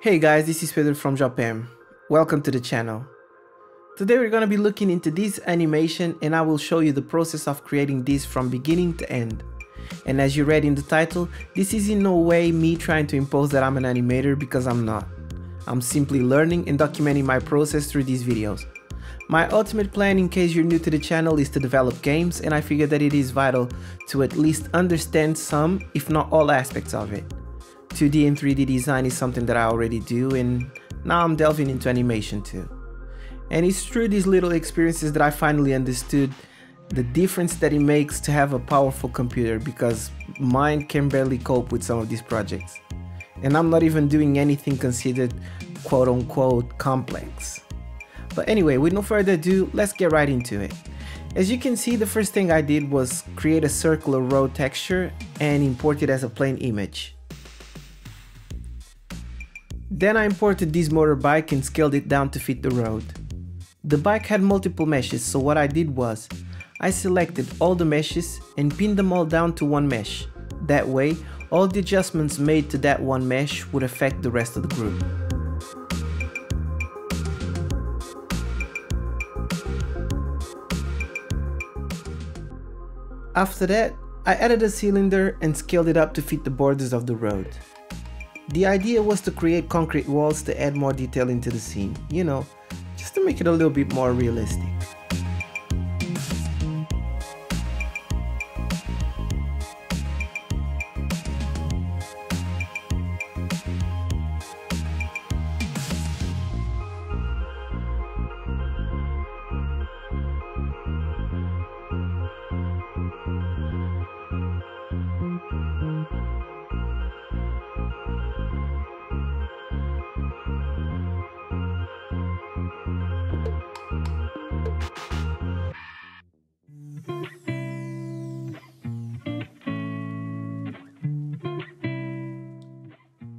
Hey guys, this is Pedro from Jopeme. Welcome to the channel. Today we're going to be looking into this animation and I will show you the process of creating this from beginning to end. And as you read in the title, this is in no way me trying to impose that I'm an animator, because I'm not. I'm simply learning and documenting my process through these videos. My ultimate plan, in case you're new to the channel, is to develop games, and I figure that it is vital to at least understand some, if not all, aspects of it. 2D and 3D design is something that I already do, and now I'm delving into animation too. And it's through these little experiences that I finally understood the difference that it makes to have a powerful computer, because mine can barely cope with some of these projects. And I'm not even doing anything considered quote unquote complex. But anyway, with no further ado, let's get right into it. As you can see, the first thing I did was create a circular road texture and import it as a plain image. Then I imported this motorbike and scaled it down to fit the road. The bike had multiple meshes, so what I did was, I selected all the meshes and pinned them all down to one mesh. That way, all the adjustments made to that one mesh would affect the rest of the group. After that, I added a cylinder and scaled it up to fit the borders of the road. The idea was to create concrete walls to add more detail into the scene, you know, just to make it a little bit more realistic.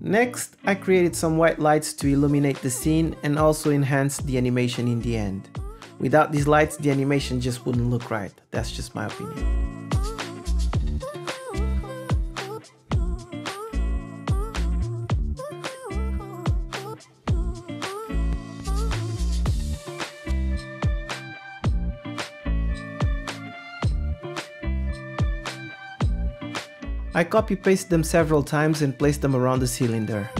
Next, I created some white lights to illuminate the scene and also enhance the animation in the end. Without these lights, the animation just wouldn't look right. That's just my opinion. I copy-pasted them several times and placed them around the cylinder.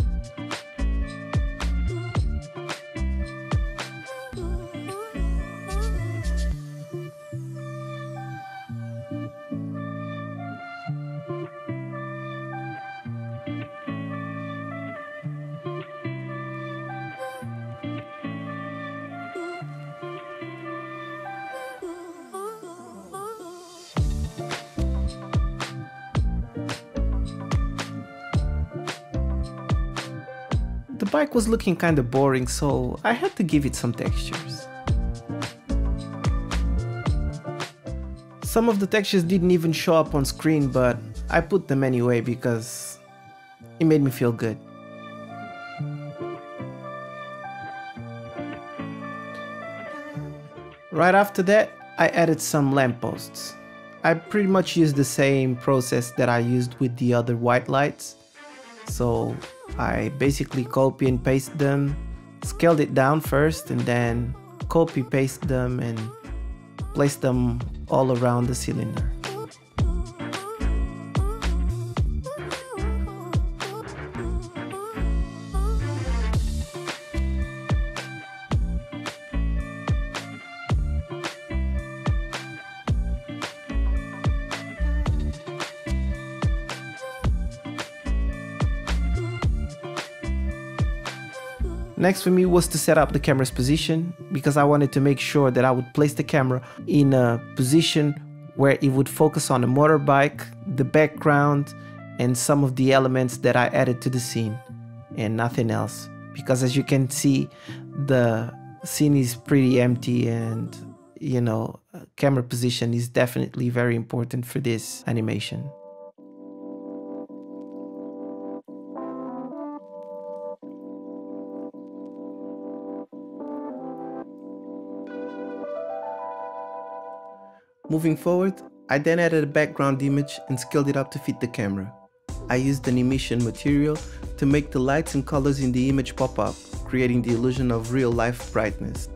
The bike was looking kinda boring, so I had to give it some textures. Some of the textures didn't even show up on screen, but I put them anyway because it made me feel good. Right after that, I added some lampposts. I pretty much used the same process that I used with the other white lights. So I basically copy and paste them, scaled it down first, and then copy paste them and place them all around the cylinder. Next for me was to set up the camera's position, because I wanted to make sure that I would place the camera in a position where it would focus on the motorbike, the background, and some of the elements that I added to the scene, and nothing else. Because as you can see, the scene is pretty empty, and you know, camera position is definitely very important for this animation. Moving forward, I then added a background image and scaled it up to fit the camera. I used an emission material to make the lights and colors in the image pop up, creating the illusion of real-life brightness.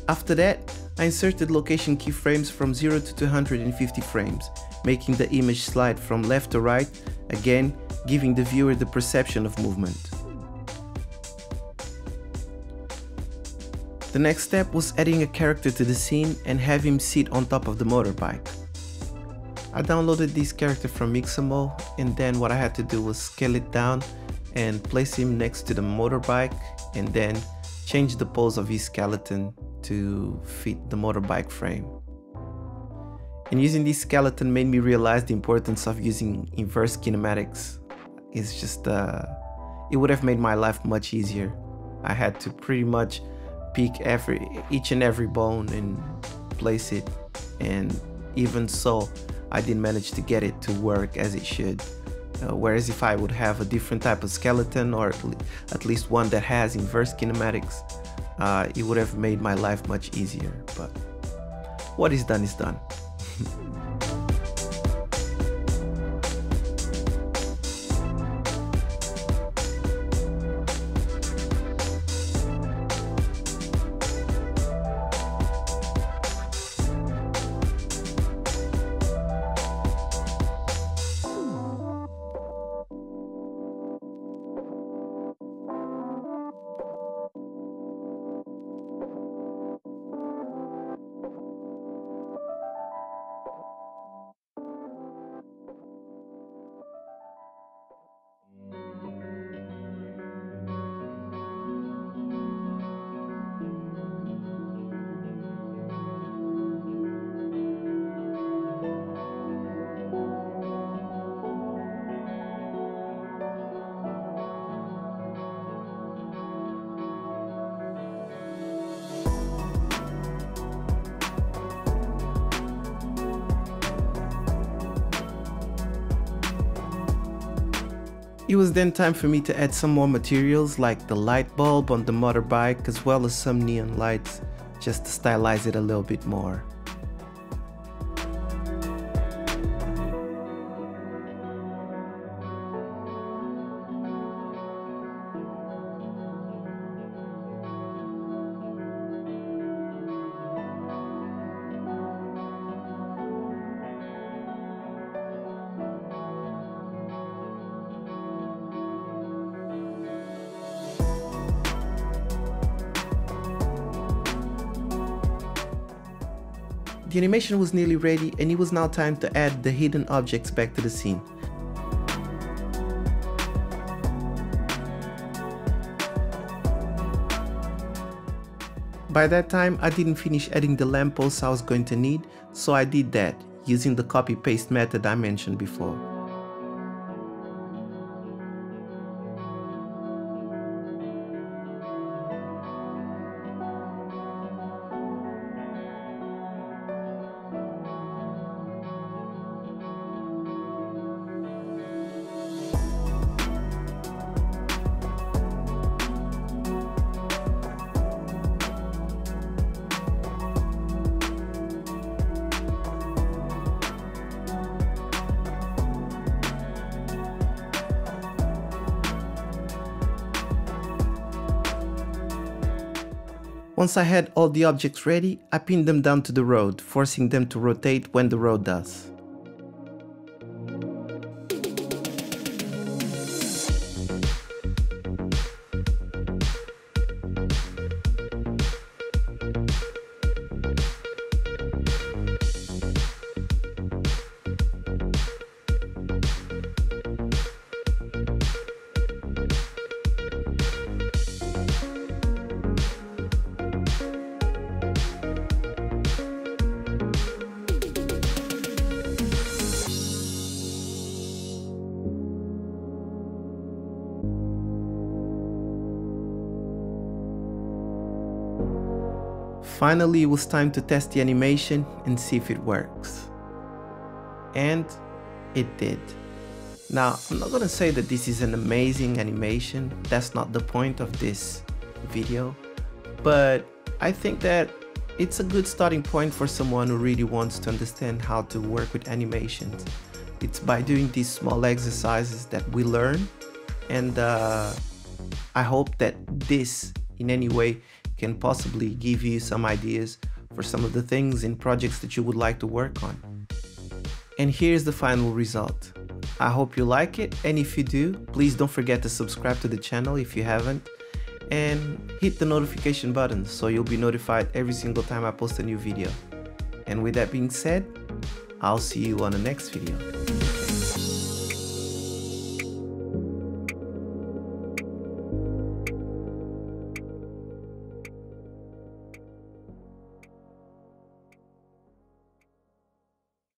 After that, I inserted location keyframes from 0 to 250 frames, making the image slide from left to right, again giving the viewer the perception of movement. The next step was adding a character to the scene and have him sit on top of the motorbike. I downloaded this character from Mixamo, and then what I had to do was scale it down and place him next to the motorbike, and then change the pose of his skeleton to fit the motorbike frame. And using this skeleton made me realize the importance of using inverse kinematics. It's just, it would have made my life much easier. I had to pretty much pick each and every bone and place it, and even so I didn't manage to get it to work as it should. Whereas if I would have a different type of skeleton, or at least one that has inverse kinematics, it would have made my life much easier. But what is done is done. It was then time for me to add some more materials like the light bulb on the motorbike, as well as some neon lights, just to stylize it a little bit more. The animation was nearly ready, and it was now time to add the hidden objects back to the scene. By that time, I didn't finish adding the lampposts I was going to need, so I did that, using the copy-paste method I mentioned before. Once I had all the objects ready, I pinned them down to the road, forcing them to rotate when the road does. Finally, it was time to test the animation and see if it works. And it did. Now, I'm not gonna say that this is an amazing animation, that's not the point of this video, but I think that it's a good starting point for someone who really wants to understand how to work with animations. It's by doing these small exercises that we learn, and I hope that this in any way can possibly give you some ideas for some of the things and projects that you would like to work on. And here's the final result. I hope you like it, and if you do, please don't forget to subscribe to the channel if you haven't, and hit the notification button so you'll be notified every single time I post a new video. And with that being said, I'll see you on the next video.